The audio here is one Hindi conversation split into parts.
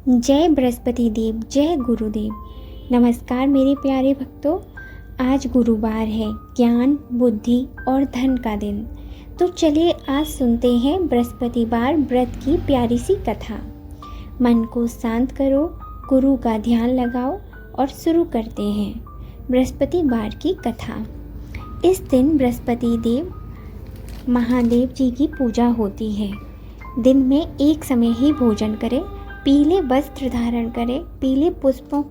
जय बृहस्पति देव, जय गुरुदेव। नमस्कार मेरे प्यारे भक्तों। आज गुरुवार है, ज्ञान, बुद्धि और धन का दिन। तो चलिए आज सुनते हैं बृहस्पतिवार व्रत की प्यारी सी कथा। मन को शांत करो, गुरु का ध्यान लगाओ और शुरू करते हैं बृहस्पतिवार की कथा। इस दिन बृहस्पति देव महादेव जी की पूजा होती है। दिन में एक समय ही भोजन करें, पीले वस्त्र धारण करें, पीले पुष्पों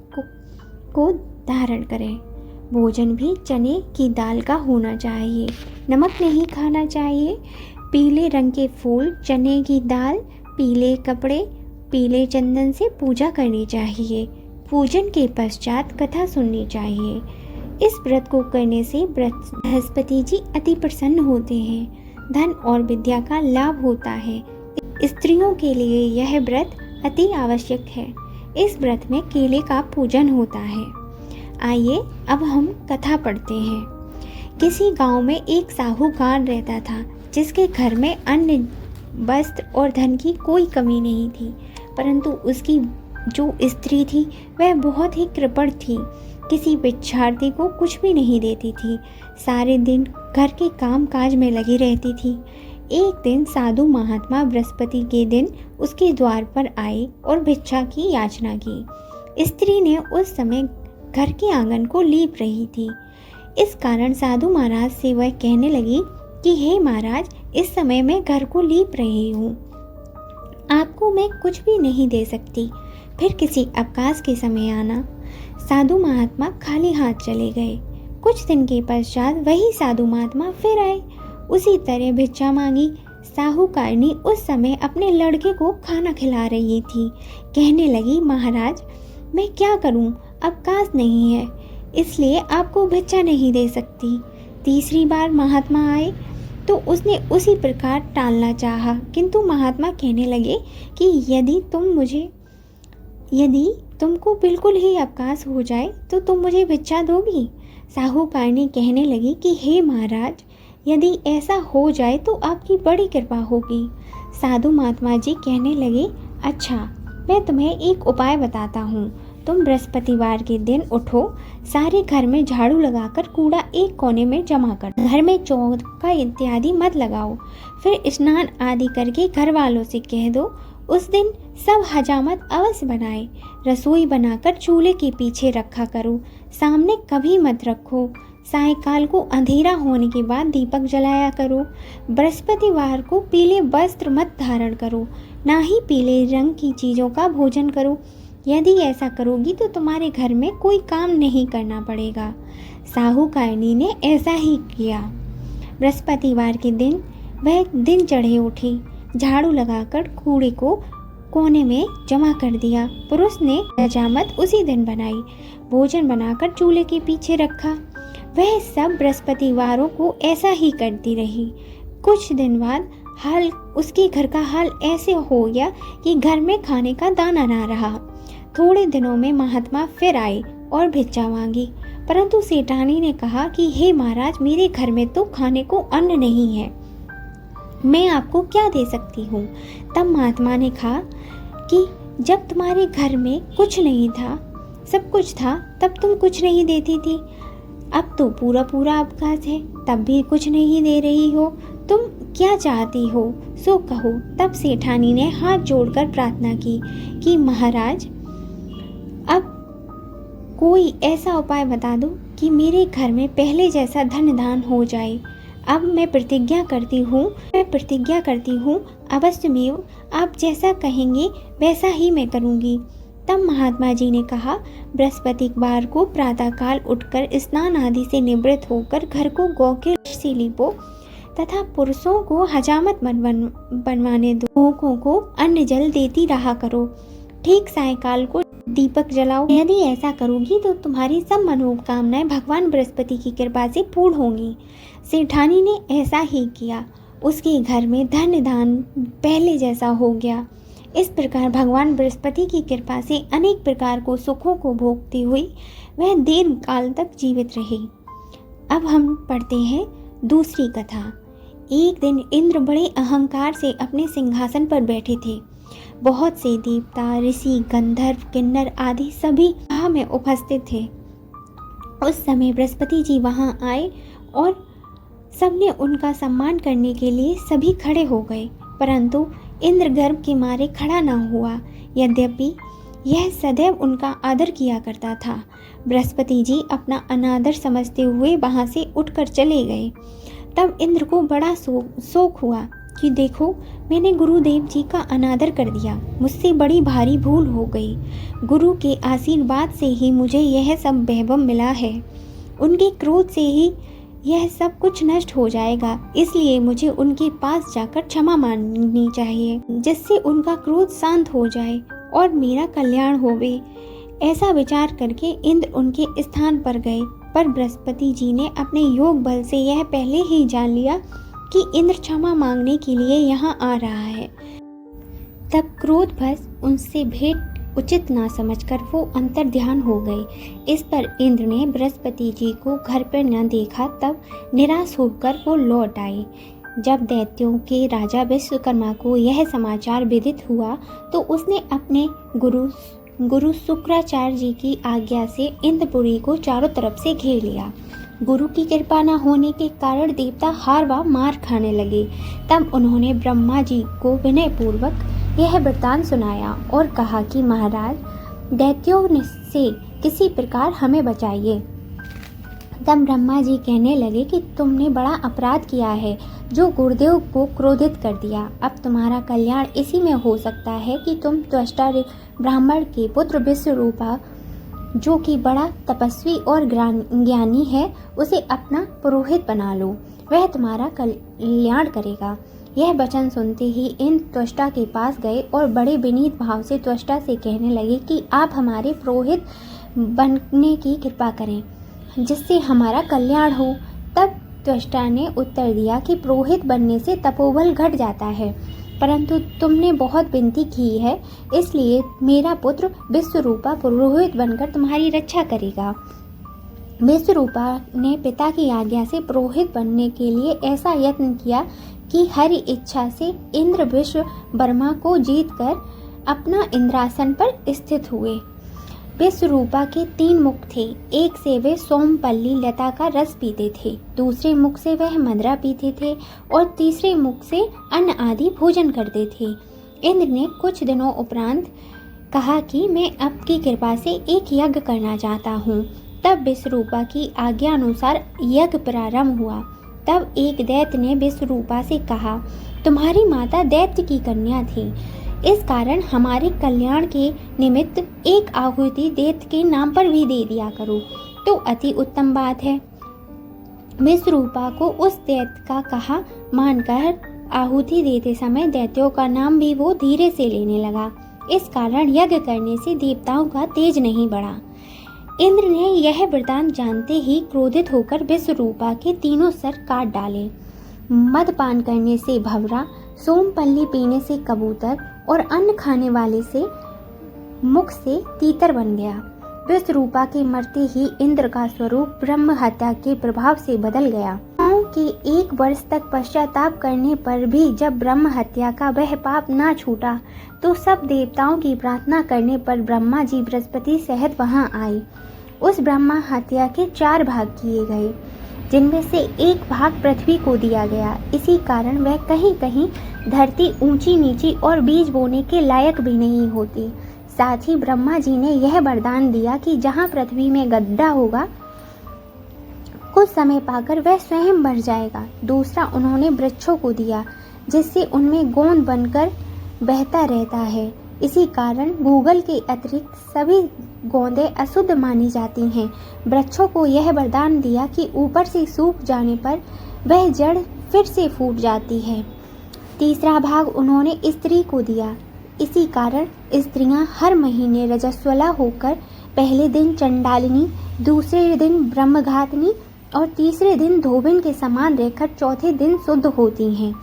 को धारण करें। भोजन भी चने की दाल का होना चाहिए, नमक नहीं खाना चाहिए। पीले रंग के फूल, चने की दाल, पीले कपड़े, पीले चंदन से पूजा करनी चाहिए। पूजन के पश्चात कथा सुननी चाहिए। इस व्रत को करने से बृहस्पति जी अति प्रसन्न होते हैं। धन और विद्या का लाभ होता है। स्त्रियों के लिए यह व्रत अति आवश्यक है। इस व्रत में केले का पूजन होता है। आइए अब हम कथा पढ़ते हैं। किसी गांव में एक साहूकार रहता था, जिसके घर में अन्न, वस्त्र और धन की कोई कमी नहीं थी। परंतु उसकी जो स्त्री थी वह बहुत ही कृपण थी। किसी भिक्षार्थी को कुछ भी नहीं देती थी। सारे दिन घर के काम काज में लगी रहती थी। एक दिन साधु महात्मा बृहस्पति के दिन उसके द्वार पर आए और भिक्षा की याचना की। स्त्री ने उस समय घर के आंगन को लीप रही थी। इस कारण साधु महाराज से वह कहने लगी कि हे महाराज, इस समय मैं घर को लीप रही हूँ, आपको मैं कुछ भी नहीं दे सकती, फिर किसी अवकाश के समय आना। साधु महात्मा खाली हाथ चले गए। कुछ दिन के पश्चात वही साधु महात्मा फिर आए। उसी तरह भिक्षा मांगी। साहूकारनी उस समय अपने लड़के को खाना खिला रही थी। कहने लगी, महाराज मैं क्या करूं, अवकाश नहीं है, इसलिए आपको भिक्षा नहीं दे सकती। तीसरी बार महात्मा आए तो उसने उसी प्रकार टालना चाहा, किंतु महात्मा कहने लगे कि यदि तुमको बिल्कुल ही अवकाश हो जाए तो तुम मुझे भिक्षा दोगी। साहूकारनी कहने लगी कि हे महाराज, यदि ऐसा हो जाए तो आपकी बड़ी कृपा होगी। साधु महात्मा जी कहने लगे, अच्छा मैं तुम्हें एक उपाय बताता हूँ। तुम बृहस्पतिवार के दिन उठो, सारे घर में झाड़ू लगाकर कूड़ा एक कोने में जमा कर, घर में चौका इत्यादि मत लगाओ। फिर स्नान आदि करके घर वालों से कह दो उस दिन सब हजामत अवश्य बनाए। रसोई बनाकर चूल्हे के पीछे रखा करो, सामने कभी मत रखो। सायंकाल को अंधेरा होने के बाद दीपक जलाया करो। बृहस्पतिवार को पीले वस्त्र मत धारण करो, ना ही पीले रंग की चीज़ों का भोजन करो। यदि ऐसा करोगी तो तुम्हारे घर में कोई काम नहीं करना पड़ेगा। साहूकारनी ने ऐसा ही किया। बृहस्पतिवार के दिन वह दिन चढ़े उठी, झाड़ू लगाकर कूड़े को कोने में जमा कर दिया। पुरुष ने हजामत उसी दिन बनाई, भोजन बनाकर चूल्हे के पीछे रखा। वह सब बृहस्पतिवारों को ऐसा ही करती रही। कुछ दिन बाद उसके घर का हाल ऐसे हो गया कि घर में खाने का दाना ना रहा। थोड़े दिनों में महात्मा फिर आए और भिक्षा मांगी, परंतु सेठानी ने कहा कि हे महाराज, मेरे घर में तो खाने को अन्न नहीं है, मैं आपको क्या दे सकती हूँ। तब महात्मा ने कहा कि जब तुम्हारे घर में कुछ नहीं था, सब कुछ था, तब तुम कुछ नहीं देती थी। अब तो पूरा पूरा अवकाश है, तब भी कुछ नहीं दे रही हो। तुम क्या चाहती हो सो कहो। तब सेठानी ने हाथ जोड़कर प्रार्थना की कि महाराज, अब कोई ऐसा उपाय बता दो कि मेरे घर में पहले जैसा धन दान हो जाए। अब मैं प्रतिज्ञा करती हूँ अवश्यमेव आप जैसा कहेंगे वैसा ही मैं करूँगी। तब महात्मा जी ने कहा, बृहस्पतिवार को प्रातःकाल उठकर स्नान आदि से निवृत्त होकर घर को गौ के से लीपो तथा पुरुषों को हजामत बनवाने दो। भूखों को अन्न जल देती रहा करो। ठीक सायंकाल को दीपक जलाओ। यदि ऐसा करोगी तो तुम्हारी सब मनोकामनाएं भगवान बृहस्पति की कृपा से पूर्ण होंगी। सेठानी ने ऐसा ही किया। उसके घर में धन दान पहले जैसा हो गया। इस प्रकार भगवान बृहस्पति की कृपा से अनेक प्रकार को सुखों को भोगती हुई वह दीर्घ काल तक जीवित रही। अब हम पढ़ते हैं दूसरी कथा। एक दिन इंद्र बड़े अहंकार से अपने सिंहासन पर बैठे थे। बहुत से देवता, ऋषि, गंधर्व, किन्नर आदि सभी सभा में उपस्थित थे। उस समय बृहस्पति जी वहां आए और सबने उनका सम्मान करने के लिए सभी खड़े हो गए, परंतु इंद्र गर्व के मारे खड़ा न हुआ। यद्यपि यह सदैव उनका आदर किया करता था। बृहस्पति जी अपना अनादर समझते हुए वहां से उठकर चले गए। तब इंद्र को बड़ा शोक हुआ कि देखो, मैंने गुरुदेव जी का अनादर कर दिया, मुझसे बड़ी भारी भूल हो गई। गुरु के आशीर्वाद से ही मुझे यह सब वैभव मिला है, उनके क्रोध से ही यह सब कुछ नष्ट हो जाएगा, इसलिए मुझे उनके पास जाकर क्षमा मांगनी चाहिए, जिससे उनका क्रोध शांत हो जाए और मेरा कल्याण होवे। ऐसा विचार करके इंद्र उनके स्थान पर गए, पर बृहस्पति जी ने अपने योग बल से यह पहले ही जान लिया कि इंद्र क्षमा मांगने के लिए यहाँ आ रहा है। तब क्रोधवश उनसे भेंट उचित ना समझकर वो अंतर ध्यान हो गए। इस पर इंद्र ने बृहस्पति जी को घर पर न देखा, तब निराश होकर वो लौट आए। जब दैत्यों के राजा विश्वकर्मा को यह समाचार विदित हुआ तो उसने अपने गुरु शुक्राचार्य जी की आज्ञा से इंद्रपुरी को चारों तरफ से घेर लिया। गुरु की कृपा न होने के कारण देवता हार व मार खाने लगे। तब उन्होंने ब्रह्मा जी को विनय पूर्वक यह वृत्तांत सुनाया और कहा कि महाराज, दैत्यों से किसी प्रकार हमें बचाइए। तब ब्रह्मा जी कहने लगे कि तुमने बड़ा अपराध किया है, जो गुरुदेव को क्रोधित कर दिया। अब तुम्हारा कल्याण इसी में हो सकता है कि तुम त्वष्टा ब्राह्मण के पुत्र विश्वरूपा, जो कि बड़ा तपस्वी और ज्ञानी है, उसे अपना पुरोहित बना लो, वह तुम्हारा कल्याण करेगा। यह वचन सुनते ही इंद्र त्वष्टा के पास गए और बड़े विनीत भाव से त्वष्टा से कहने लगे कि आप हमारे पुरोहित बनने की कृपा करें, जिससे हमारा कल्याण हो। तब त्वष्टा ने उत्तर दिया कि पुरोहित बनने से तपोबल घट जाता है, परंतु तुमने बहुत विनती की है, इसलिए मेरा पुत्र विश्वरूपा पुरोहित बनकर तुम्हारी रक्षा करेगा। विश्वरूपा ने पिता की आज्ञा से पुरोहित बनने के लिए ऐसा यत्न किया कि हरि इच्छा से इंद्र विश्ववर्मा को जीतकर अपना इंद्रासन पर स्थित हुए। विश्वरूपा के 3 मुख थे। एक से वे सोमपल्ली लता का रस पीते थे, दूसरे मुख से वह मदिरा पीते थे और तीसरे मुख से अन्न आदि भोजन करते थे। इंद्र ने कुछ दिनों उपरांत कहा कि मैं आपकी कृपा से एक यज्ञ करना चाहता हूँ। तब विश्वरूपा की आज्ञा अनुसार यज्ञ प्रारंभ हुआ। तब एक दैत्य ने विश्वरूपा से कहा, तुम्हारी माता दैत्य की कन्या थी, इस कारण हमारे कल्याण के निमित्त एक आहुति दैत्य के नाम पर भी दे दिया करो तो अति उत्तम बात है। विश्वरूपा को उस दैत्य का कहा मानकर आहुति देते समय दैत्यों का नाम भी वो धीरे से लेने लगा। इस कारण यज्ञ करने से देवताओं का तेज नहीं बढ़ा। इंद्र ने यह वरदान जानते ही क्रोधित होकर विश्वरूपा के 3 सर काट डाले। मदपान करने से भंवरा, सोमपल्ली पीने से कबूतर और अन्न खाने वाले से मुख से तीतर बन गया। विश्वरूपा के मरते ही इंद्र का स्वरूप ब्रह्म हत्या के प्रभाव से बदल गया। के 1 वर्ष तक पश्चाताप करने पर भी जब ब्रह्म हत्या का वह पाप ना छूटा तो सब देवताओं की प्रार्थना करने पर ब्रह्मा जी बृहस्पति सहित वहां आए। उस ब्रह्मा हत्या के 4 भाग किए गए, जिनमें से 1 भाग पृथ्वी को दिया गया। इसी कारण वह कहीं कहीं धरती ऊंची नीची और बीज बोने के लायक भी नहीं होती। साथ ही ब्रह्मा जी ने यह वरदान दिया कि जहाँ पृथ्वी में गड्ढा होगा, कुछ समय पाकर वह स्वयं भर जाएगा। दूसरा उन्होंने वृक्षों को दिया, जिससे उनमें गोंद बनकर बहता रहता है। इसी कारण गूगल के अतिरिक्त सभी गोंदें अशुद्ध मानी जाती हैं। वृक्षों को यह वरदान दिया कि ऊपर से सूख जाने पर वह जड़ फिर से फूट जाती है। तीसरा भाग उन्होंने स्त्री को दिया। इसी कारण स्त्रियां हर महीने रजस्वला होकर पहले दिन चंडालिनी, दूसरे दिन ब्रह्मघातिनी और तीसरे दिन धोबिन के समान रहकर चौथे दिन शुद्ध होती हैं।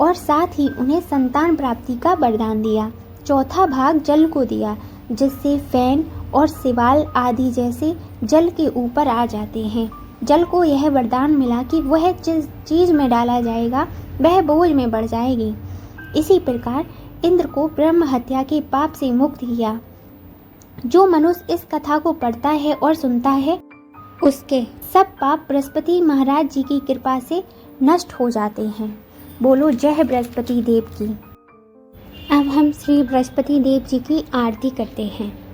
और साथ ही उन्हें संतान प्राप्ति का वरदान दिया। चौथा भाग जल को दिया, जिससे फैन और सिवाल आदि जैसे जल के ऊपर आ जाते हैं। जल को यह वरदान मिला कि वह जिस चीज में डाला जाएगा वह बोझ में बढ़ जाएगी। इसी प्रकार इंद्र को ब्रह्म हत्या के पाप से मुक्त किया। जो मनुष्य इस कथा को पढ़ता है और सुनता है उसके सब पाप बृहस्पति महाराज जी की कृपा से नष्ट हो जाते हैं। बोलो जय बृहस्पति देव की। अब हम श्री बृहस्पति देव जी की आरती करते हैं।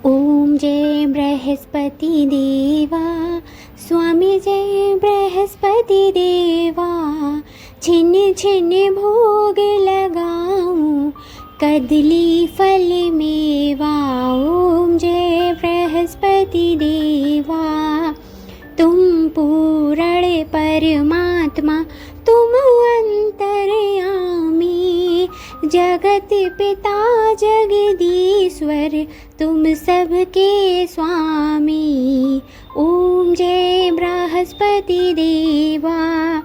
ओम जय बृहस्पति देवा, स्वामी जय बृहस्पति देवा, छिन छिन भोग लगाऊं कदली फल मेवा। ओम जय बृहस्पति देवा, तुम पूर्ण परमात्मा, तुम अंतर्यामी, जगत पिता जगदीश्वर, तुम सबके स्वामी। ओम जय बृहस्पति देवा,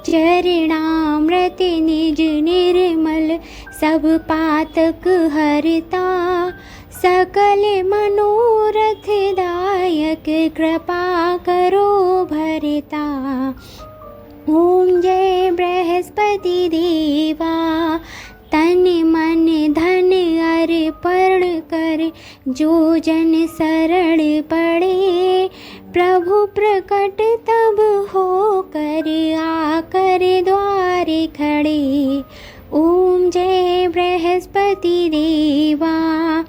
चरणामृत निज निर्मल, सब पातक हरता, सकल मनोरथ दायक, कृपा करो भरता। ओम जय बृहस्पति देवा, तन मन धन अर्पण कर, जो जन शरण पड़े, प्रभु प्रकट तब हो कर, आकर द्वारे खड़े। ओम जय बृहस्पति देवा,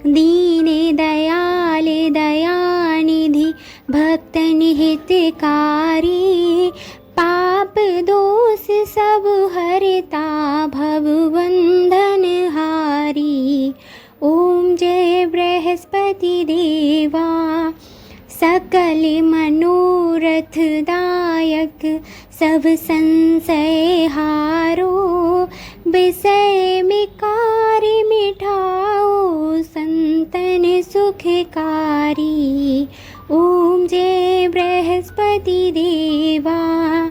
दीन दयाल दयानिधि, भक्तन हितकारी, पाप दोष सब हरता, भव बंधन हारी। ओम जय बृहस्पति देवा, सकल मनोरथ दायक, सब संशय हारो, विषय विकार मिठाओ, संतन सुखकारी। ओम जय बृहस्पति देवा,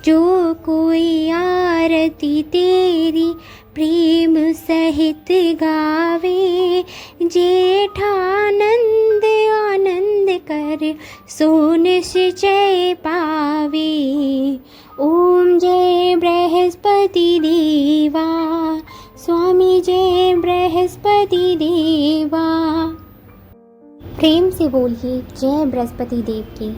जो कोई आरती तेरी प्रेम सहित गावे, जेठानंद आनंद कर, सो निश्चय पावे। ओम जय बृहस्पति देवा, स्वामी जय बृहस्पति देवा। प्रेम से बोलिए जय बृहस्पति देव की।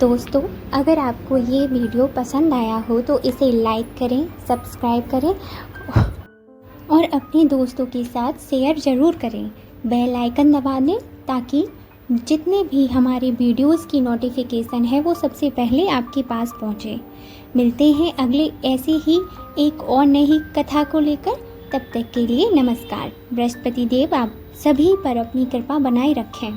दोस्तों, अगर आपको ये वीडियो पसंद आया हो तो इसे लाइक करें, सब्सक्राइब करें और अपने दोस्तों के साथ शेयर ज़रूर करें। बेल आइकन दबा दें ताकि जितने भी हमारे वीडियोस की नोटिफिकेशन है वो सबसे पहले आपके पास पहुँचे। मिलते हैं अगले ऐसे ही एक और नई कथा को लेकर। तब तक के लिए नमस्कार। बृहस्पति देव आप सभी पर अपनी कृपा बनाए रखें।